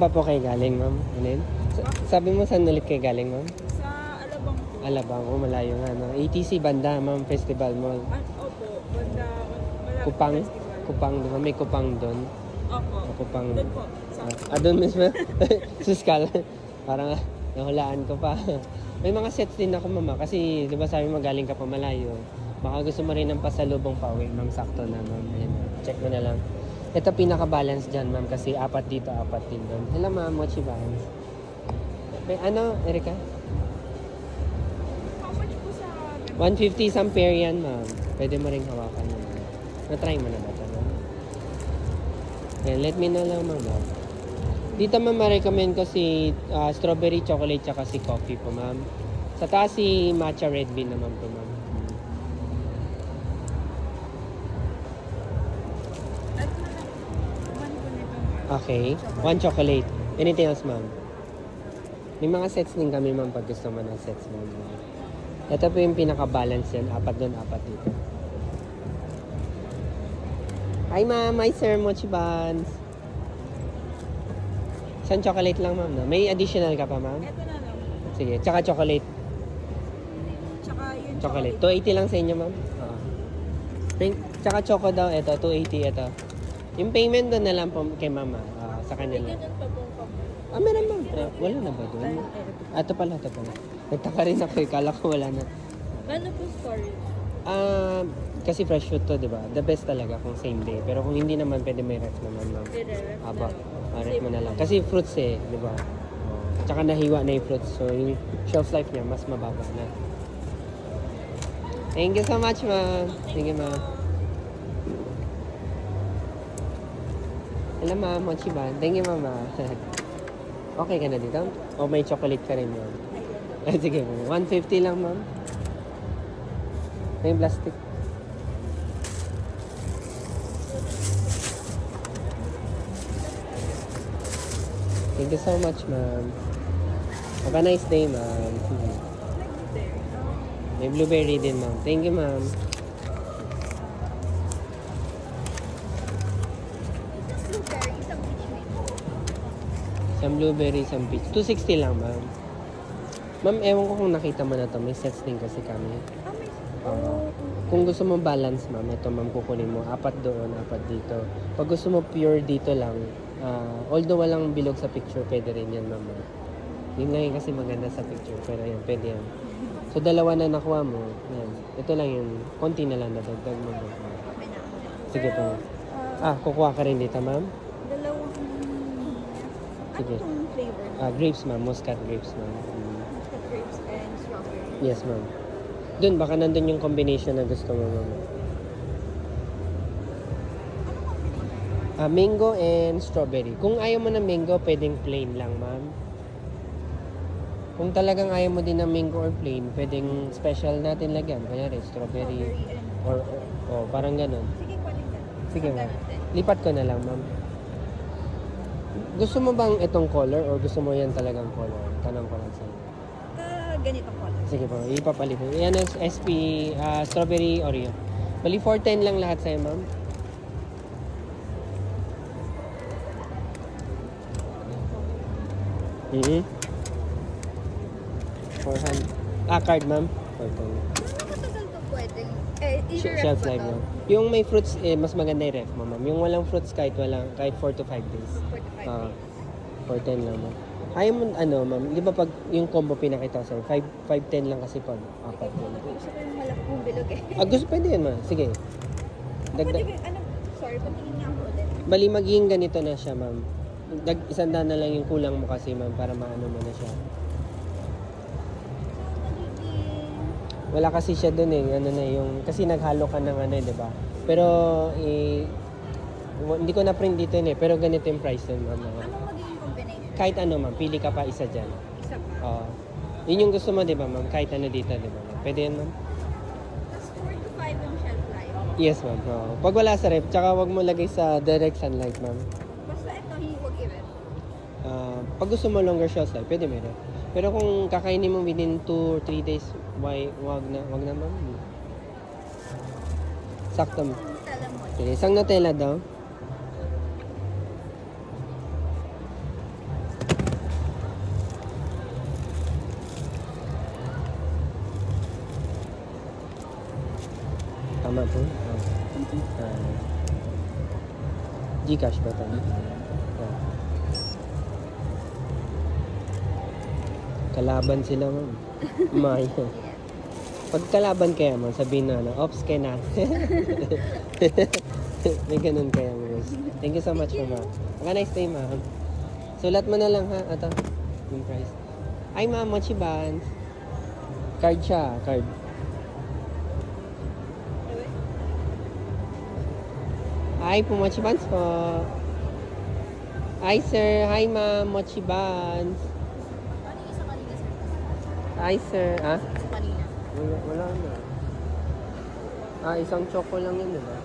Pa po kayo galing, ma'am? Alin? Sabi mo saan ulit kayo galing, ma'am? Sa Alabang po. Alabang, malayo nga, no? ATC Banda, ma'am, Festival Mall. Opo, banda, malapit Kupang, festival. Kupang, di ba? May Kupang doon. Opo. Kupang. Doon po. Sa Doon mismo? Suskal. Parang nahulaan ko pa. May mga sets din ako, mama. Kasi, di ba sabi mo, galing ka pa malayo. Baka gusto mo rin ng pasalubong pa uwi, ma'am. Sakto na, ma'am. Ayan, check mo na lang. Ito pinaka-balance dyan, ma'am. Kasi apat dito, apat din doon. Hello, ma'am. Mochi balance. May ano, Erika? how much po sa 150 isang pair yan, ma'am. Pwede mo rin hawakan mo. Na-try mo na ba ito, ma'am? Ayan, let me know lang, ma'am. Dito, ma'am, ma-recommend ko si strawberry chocolate tsaka si coffee po, ma'am. Sa taas si matcha red bean naman po, ma'am. Ano na lang? One po nito. Okay. One chocolate. Anything else, ma'am? May mga sets din kami, ma'am, pag gusto mo ng sets, ma'am. Ito po yung pinaka-balance yan. Apat doon, apat dito. Hi, ma'am. Hi, sir. Mochi buns. Isang chocolate lang, ma'am. No? May additional ka pa, ma'am? Ito na lang. Sige. Tsaka chocolate. Tsaka yung Chocolate. 280 lang sa inyo, ma'am. Oo. Tsaka choco daw. Ito, 280. Ito. Yung payment doon na lang po kay mama. Sa May kanila. ganun pa pong pang... Meron, ma'am. Wala na ba doon? Ito pala, ito pala. Nagtaka rin ako. Kala ko wala na. Ano po storage? Kasi fresh fruit to, di ba? The best talaga kung same day. Pero kung hindi naman, pwede may ref naman, ma'am. Dire-ref Aba, na. ref mo na lang. Kasi fruits eh, di ba? Tsaka nahiwa na yung fruits. So, yung shelf life niya, mas mababa na. Thank you so much, ma'am. Thank you, ma'am. Hello, ma'am. Mochi ba? Thank you, ma'am. Okay ka na dito? O may chocolate ka rin, ma'am? Sige, ma'am. 150 lang, ma'am. May plastic. Thank you so much, ma'am. Have a nice day, ma'am. May blueberry din, ma'am. Thank you, ma'am. Blueberry, isang peach mango. Isang blueberry, isang peach. 260 lang, ma'am. Ma'am, ewan ko kung nakita mo na to. May sets din kasi kami. Kung gusto mo balance, ma'am, ito, ma'am, kukunin mo. Apat doon, apat dito. Pag gusto mo pure dito lang, although walang bilog sa picture, pwede rin yan, ma'am. Yun nga yun kasi maganda sa picture. Pero yan, pwede yan. So, dalawa na nakuha mo. Yan. Ito lang yun. Konti na lang nadagdag mo. Sige po. Kukuha ka rin dito, ma'am? Dalawang... Sige. Ano itong flavor? Grapes, ma'am. Muscat grapes, ma'am. Muscat grapes and strawberry. Yes, ma'am. Doon, baka nandun yung combination na gusto mo, ma'am. Mango and strawberry. Kung ayaw mo ng mango, pwedeng plain lang, ma'am. Kung talagang ayaw mo din ng mango or plain, pwedeng special natin lagyan. Kunyari, strawberry. And... Or parang ganun. Sige, kunin ka. Sige, ma'am. Lipat ko na lang, ma'am. Gusto mo bang itong color or gusto mo yan talagang color? Tanong ko lang sa'yo. Ganitong color. Sige po, ipapalit. Yan is SP Strawberry Oreo. Bali, 410 lang lahat sa'yo, ma'am. Mm-hmm. 400. Card, ma'am. 410. Matagal to pwede. Shelf life, ma'am. Yung may fruits, mas maganda yung ref mo, ma'am. Yung walang fruits, kahit 4 to 5 days. 410 lang, ma'am. Ayaw mo, ma'am, di ba pag yung combo pinakita sa'yo, 510 lang kasi pag apat yun. Gusto ko yung malaki kong bilog eh. Gusto, pwede yun, ma'am. Sige. Pwede ko, sorry, patingin nga ako ulit. Bali, magiging ganito na siya, ma'am. Isanda na lang yung kulang mo kasi, ma'am, para maano mo na siya. Wala kasi siya dun eh, kasi naghalo ka ng di ba? Pero, hindi ko na-print dito eh, pero ganito yung price dun, ma'am. Anong magiging combination? Kahit ma'am, pili ka pa isa dyan. Isa pa. Oo. Yun yung gusto mo, di ba, ma'am? Kahit dito, di ba, ma'am? Pwede yan, ma'am? Tapos 4 to 5 yung shelf life. Yes, ma'am. Oo. Pag wala sa ref, tsaka wag mo lagay sa direct sunlight, ma'am. Basta ito, huwag i-ref. Pag gusto mo longer shelf life, pwede meron. Pero kung kakainin mo within 2 or 3 days, wag na, ma'am. Sakto, ma'am. Nutella mo. Sige, isang Nutella daw. tama po? Gcash ba ito? Kalaban sila, ma'am. Maya. Pag kalaban kaya, ma'am, sabihin na, ops kay na. May ganun kaya, ma'am. Thank you so much, ma'am. Have a nice day, ma'am. Sulat mo na lang, ha? Ito, yung price. Ay, ma'am, mochi buns. Card siya, card. Ay, po, mochi buns po. Hi, sir. Hi, ma'am. Mochi buns. Ano yung isa kanina, sir? Hi, sir. Ah? Isa kanina. Wala na. Isang choco lang yun, diba?